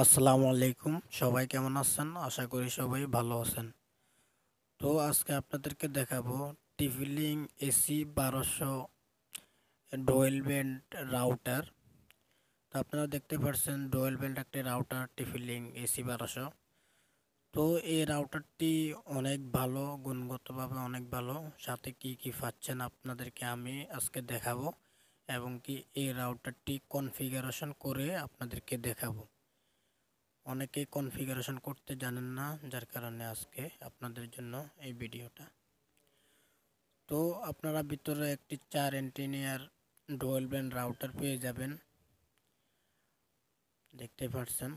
আসসালামু আলাইকুম, সবাই কেমন আছেন? আশা করি সবাই ভালো আছেন। তো আজকে আপনাদেরকে দেখাবো টিফি-লিঙ্ক AC 1200 ডুয়েল ব্যান্ড রাউটার। তো আপনারা দেখতে পাচ্ছেন ডুয়েল ব্যান্ড একটি রাউটার টিফি-লিঙ্ক AC 1200। তো এই রাউটারটি অনেক ভালো, গুণগতভাবে অনেক ভালো। সাথে কি কি পাচ্ছেন আপনাদেরকে আমি আজকে দেখাবো, এবং কি এই রাউটারটি কনফিগারেশন করে আপনাদেরকে দেখাবো। অনেকেই কনফিগারেশন করতে জানেন না, যার কারণে আজকে আপনাদের জন্য এই ভিডিওটা। তো আপনারা ভিতরে একটি 4 অ্যান্টেনিয়ার ডুয়াল ব্যান্ড রাউটার পেয়ে যাবেন। দেখতে পাচ্ছেন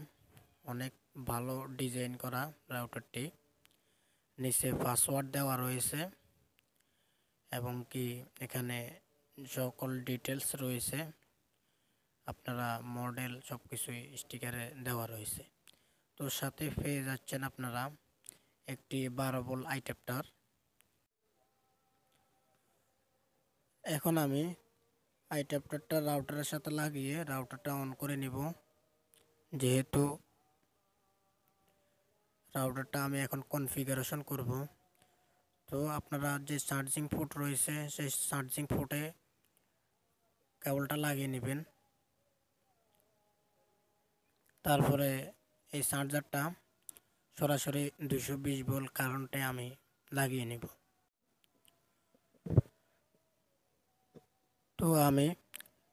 অনেক ভালো ডিজাইন করা রাউটারটি। নিচে পাসওয়ার্ড দেওয়া রয়েছে, এবং কি এখানে সকল ডিটেলস রয়েছে। আপনারা মডেল সব কিছুই স্টিকারে দেওয়া রয়েছে। তো সাথে পেয়ে যাচ্ছেন আপনারা একটি 12 ভোল্ট আইট্যাপ্টার। এখন আমি আইট্যাপ্টারটা রাউটারের সাথে লাগিয়ে রাউটারটা অন করে নিব। যেহেতু রাউটারটা আমি এখন কনফিগারেশন করব, তো আপনারা যে চার্জিং পোর্ট রয়েছে সেই চার্জিং পোর্টে কেবলটা লাগিয়ে নেবেন। তারপরে এই চার্জারটা সরাসরি 220 ভোল্ট কারেন্টে আমি লাগিয়ে নেব। তো আমি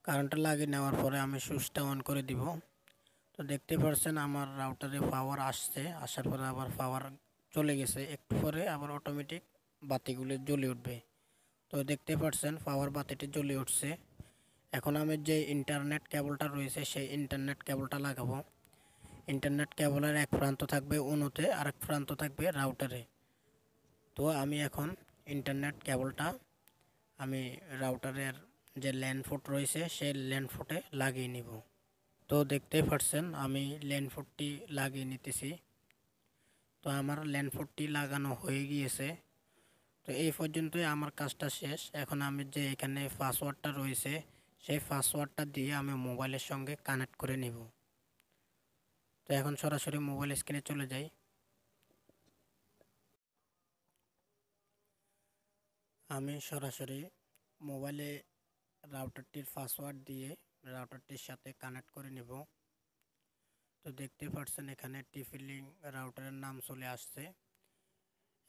কারেন্টটা লাগিয়ে নেওয়ার পরে আমি সুইচটা অন করে দিব। তো দেখতে পাচ্ছেন আমার রাউটারে পাওয়ার আসছে, আসার পরে আবার পাওয়ার চলে গেছে। একটু পরে আবার অটোমেটিক বাতিগুলো জ্বলে উঠবে। তো দেখতে পাচ্ছেন পাওয়ার বাতিটি জ্বলে উঠছে। এখন আমি যে ইন্টারনেট কেবলটা রয়েছে সেই ইন্টারনেট কেবলটা লাগাবো। ইন্টারনেট কেবলের এক প্রান্ত থাকবে অন্যতে, আরেক প্রান্ত থাকবে রাউটারে। তো আমি এখন ইন্টারনেট কেবলটা আমি রাউটারের যে ল্যান্ড পোর্ট রয়েছে সেই ল্যান্ড পোর্টে লাগিয়ে নিব। তো দেখতেই পাচ্ছেন আমি ল্যান্ড পোর্টটি লাগিয়ে নিতেছি। তো আমার ল্যান্ড পোর্টটি লাগানো হয়ে গিয়েছে। তো এই পর্যন্তই আমার কাজটা শেষ। এখন আমি যে এখানে পাসওয়ার্ডটা রয়েছে সেই পাসওয়ার্ডটা দিয়ে আমি মোবাইলের সঙ্গে কানেক্ট করে নিব। তো এখন সরাসরি মোবাইল স্ক্রিনে চলে যাই। আমি সরাসরি মোবাইলে রাউটারটির পাসওয়ার্ড দিয়ে রাউটারটির সাথে কানেক্ট করে নিব। তো দেখতে পাচ্ছেন এখানে টিফি-লিঙ্ক রাউটারের নাম চলে আসছে।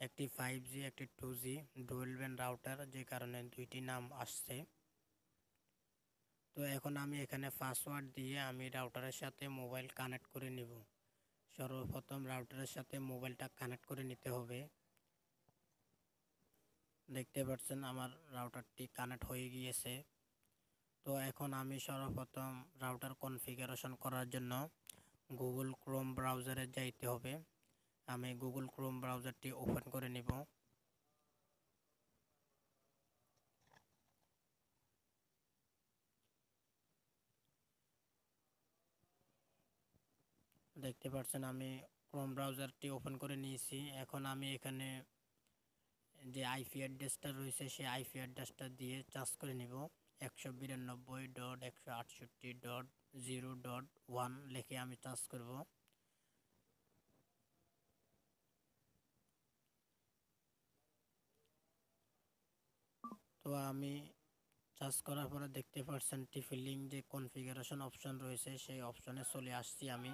একটি 5G, একটি 2G ডুয়েল ব্যান্ড রাউটার, যে কারণে দুইটি নাম আসছে। তো এখন আমি এখানে পাসওয়ার্ড দিয়ে আমি রাউটারের সাথে মোবাইল কানেক্ট করে নিব। সর্বপ্রথম রাউটারের সাথে মোবাইলটা কানেক্ট করে নিতে হবে। দেখতে পাচ্ছেন আমার রাউটারটি কানেক্ট হয়ে গিয়েছে। তো এখন আমি সর্বপ্রথম রাউটার কনফিগারেশন করার জন্য গুগল ক্রোম ব্রাউজারে যাইতে হবে। আমি গুগল ক্রোম ব্রাউজারটি ওপেন করে নিব। দেখতে পাচ্ছেন আমি ক্রোম ব্রাউজারটি ওপেন করে নিয়েছি। এখন আমি এখানে যে আইপি অ্যাড্রেসটা রয়েছে সেই আইপি অ্যাড্রেসটা দিয়ে চার্জ করে নিব। 192.168.0.1 লিখে আমি চার্জ করব। তো আমি চার্জ করার পরে দেখতে পাচ্ছেন টিফি-লিঙ্ক যে কনফিগারেশন অপশন রয়েছে সেই অপশনে চলে আসছি আমি।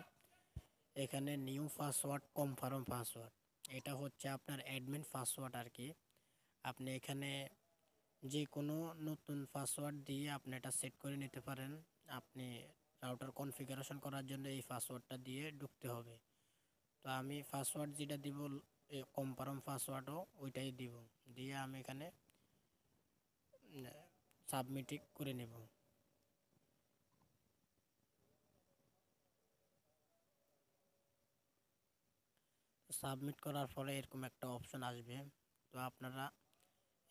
এখানে নিউ পাসওয়ার্ড, কনফার্ম পাসওয়ার্ড, এটা হচ্ছে আপনার অ্যাডমিন পাসওয়ার্ড আর কি। আপনি এখানে যে কোনো নতুন পাসওয়ার্ড দিয়ে আপনি এটা সেট করে নিতে পারেন। আপনি রাউটার কনফিগারেশন করার জন্য এই পাসওয়ার্ডটা দিয়ে ঢুকতে হবে। তো আমি পাসওয়ার্ড যেটা দিব কনফার্ম পাসওয়ার্ডও ওইটাই দিব, দিয়ে আমি এখানে সাবমিট করে নেব। সাবমিট করার পরে এরকম একটা অপশন আসবে। তো আপনারা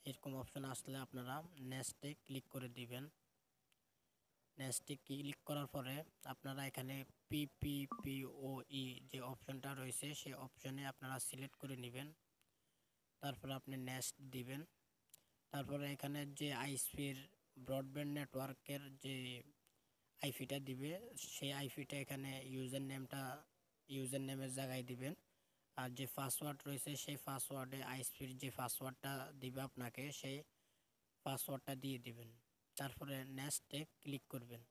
এরকম অপশন আসলে আপনারা নেক্সটে ক্লিক করে দিবেন। নেক্সটে ক্লিক করার পরে আপনারা এখানে পিপিপিওই যে অপশনটা রয়েছে সেই অপশনে আপনারা সিলেক্ট করে নেবেন। তারপরে আপনি নেক্সট দিবেন। তারপরে এখানে যে আইসপির ব্রডব্যান্ড নেটওয়ার্কের যে আইপিটা দিবে, সেই আইপিটা এখানে ইউজার নেমের জায়গায় দিবেন। আর যে পাসওয়ার্ড রয়েছে সেই পাসওয়ার্ডে আইএসপির যে পাসওয়ার্ডটা দিবে আপনাকে, সেই পাসওয়ার্ডটা দিয়ে দিবেন। তারপরে নেক্সটে ক্লিক করবেন।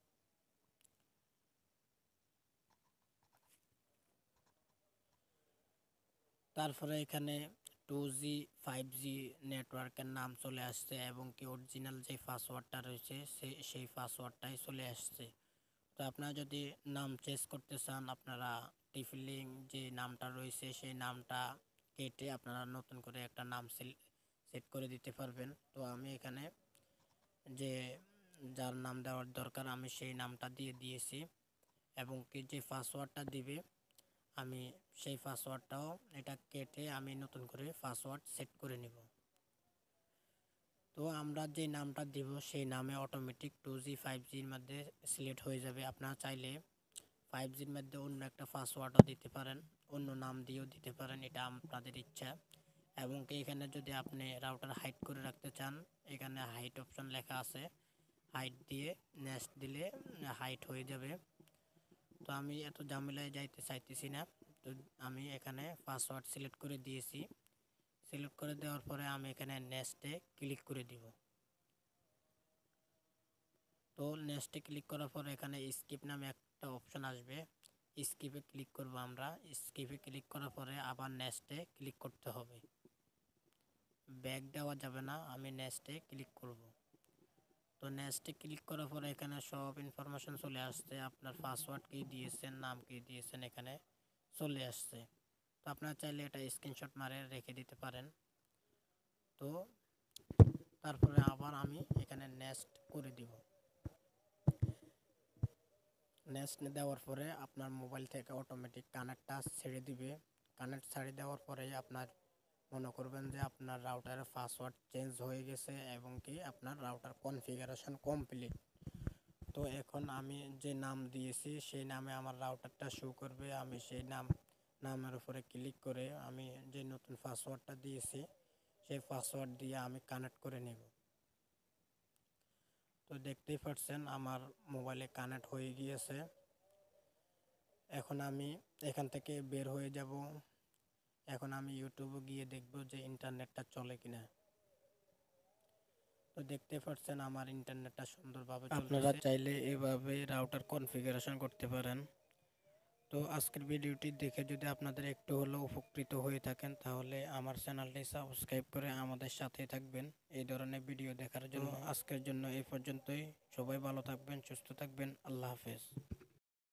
তারপরে এখানে 2G 5G নেটওয়ার্কের নাম চলে আসছে এবং কি অরিজিনাল যে পাসওয়ার্ডটা রয়েছে সেই পাসওয়ার্ডটাই চলে আসছে। তো আপনারা যদি নাম চেঞ্জ করতে চান, আপনারা টিফলিং যে নামটা রয়েছে সেই নামটা কেটে আপনারা নতুন করে একটা নাম সেট করে দিতে পারবেন। তো আমি এখানে যে যার নাম দেওয়ার দরকার আমি সেই নামটা দিয়ে দিয়েছি এবং কি যে পাসওয়ার্ডটা দিবে আমি সেই পাসওয়ার্ডটাও এটা কেটে আমি নতুন করে পাসওয়ার্ড সেট করে নিব। তো আমরা যে নামটা দিব সেই নামে অটোমেটিক 2G 5Gর মধ্যে সিলেক্ট হয়ে যাবে। আপনারা চাইলে 5Gর মধ্যে অন্য একটা পাসওয়ার্ডও দিতে পারেন, অন্য নাম দিয়েও দিতে পারেন, এটা আপনাদের ইচ্ছা। এবং কি এখানে যদি আপনি রাউটার হাইড করে রাখতে চান, এখানে হাইড অপশন লেখা আছে, হাইড দিয়ে নেক্সট দিলে হাইড হয়ে যাবে। তো আমি এত ঝামেলায় যাইতে চাইতেছি না, তো আমি এখানে পাসওয়ার্ড সিলেক্ট করে দিয়েছি। সিলেক্ট করে দেওয়ার পরে আমি এখানে নেক্সটে ক্লিক করে দিব। তো নেক্সটে ক্লিক করার পরে এখানে স্কিপ নামে একটা অপশন আসবে, স্কিপে ক্লিক করব আমরা। স্কিপে ক্লিক করার পরে আবার নেক্সটে ক্লিক করতে হবে, ব্যাক দেওয়া যাবে না, আমি নেক্সটে ক্লিক করব। তো নেক্সটে ক্লিক করার পরে এখানে সব ইনফরমেশন চলে আসছে, আপনার পাসওয়ার্ড কি দিয়েছেন, নাম কি দিয়েছেন এখানে চলে আসছে। তো আপনারা চাইলে এটা স্ক্রিনশট মারে রেখে দিতে পারেন। তো তারপরে আবার আমি এখানে নেক্সট করে দিব। নেক্সট দেওয়ার পরে আপনার মোবাইল থেকে অটোমেটিক কানেক্টটা ছেড়ে দিবে। কানেক্ট ছেড়ে দেওয়ার পরে আপনার মনে করবেন যে আপনার রাউটারের পাসওয়ার্ড চেঞ্জ হয়ে গেছে এবং কি আপনার রাউটার কনফিগারেশন কমপ্লিট। তো এখন আমি যে নাম দিয়েছি সেই নামে আমার রাউটারটা শো করবে। আমি সেই নামের উপরে ক্লিক করে আমি যে নতুন পাসওয়ার্ডটা দিয়েছি সেই পাসওয়ার্ড দিয়ে আমি কানেক্ট করে নেব। তো দেখতেই পাচ্ছেন আমার মোবাইলে কানেক্ট হয়ে গিয়েছে। এখন আমি এখান থেকে বের হয়ে যাব। এখন আমি ইউটিউবে গিয়ে দেখব যে ইন্টারনেটটা চলে কিনা। তো দেখতে পাচ্ছেন আমার ইন্টারনেটটা সুন্দরভাবে চলছে। আপনারা চাইলে এভাবে রাউটার কনফিগারেশন করতে পারেন। তো আজকের ভিডিওটি দেখে যদি আপনাদের একটু হলেও উপকৃত হয়ে থাকেন তাহলে আমার চ্যানেলটি সাবস্ক্রাইব করে আমাদের সাথে থাকবেন এই ধরনের ভিডিও দেখার জন্য। আজকের জন্য এই পর্যন্তই। সবাই ভালো থাকবেন, সুস্থ থাকবেন। আল্লাহ হাফেজ।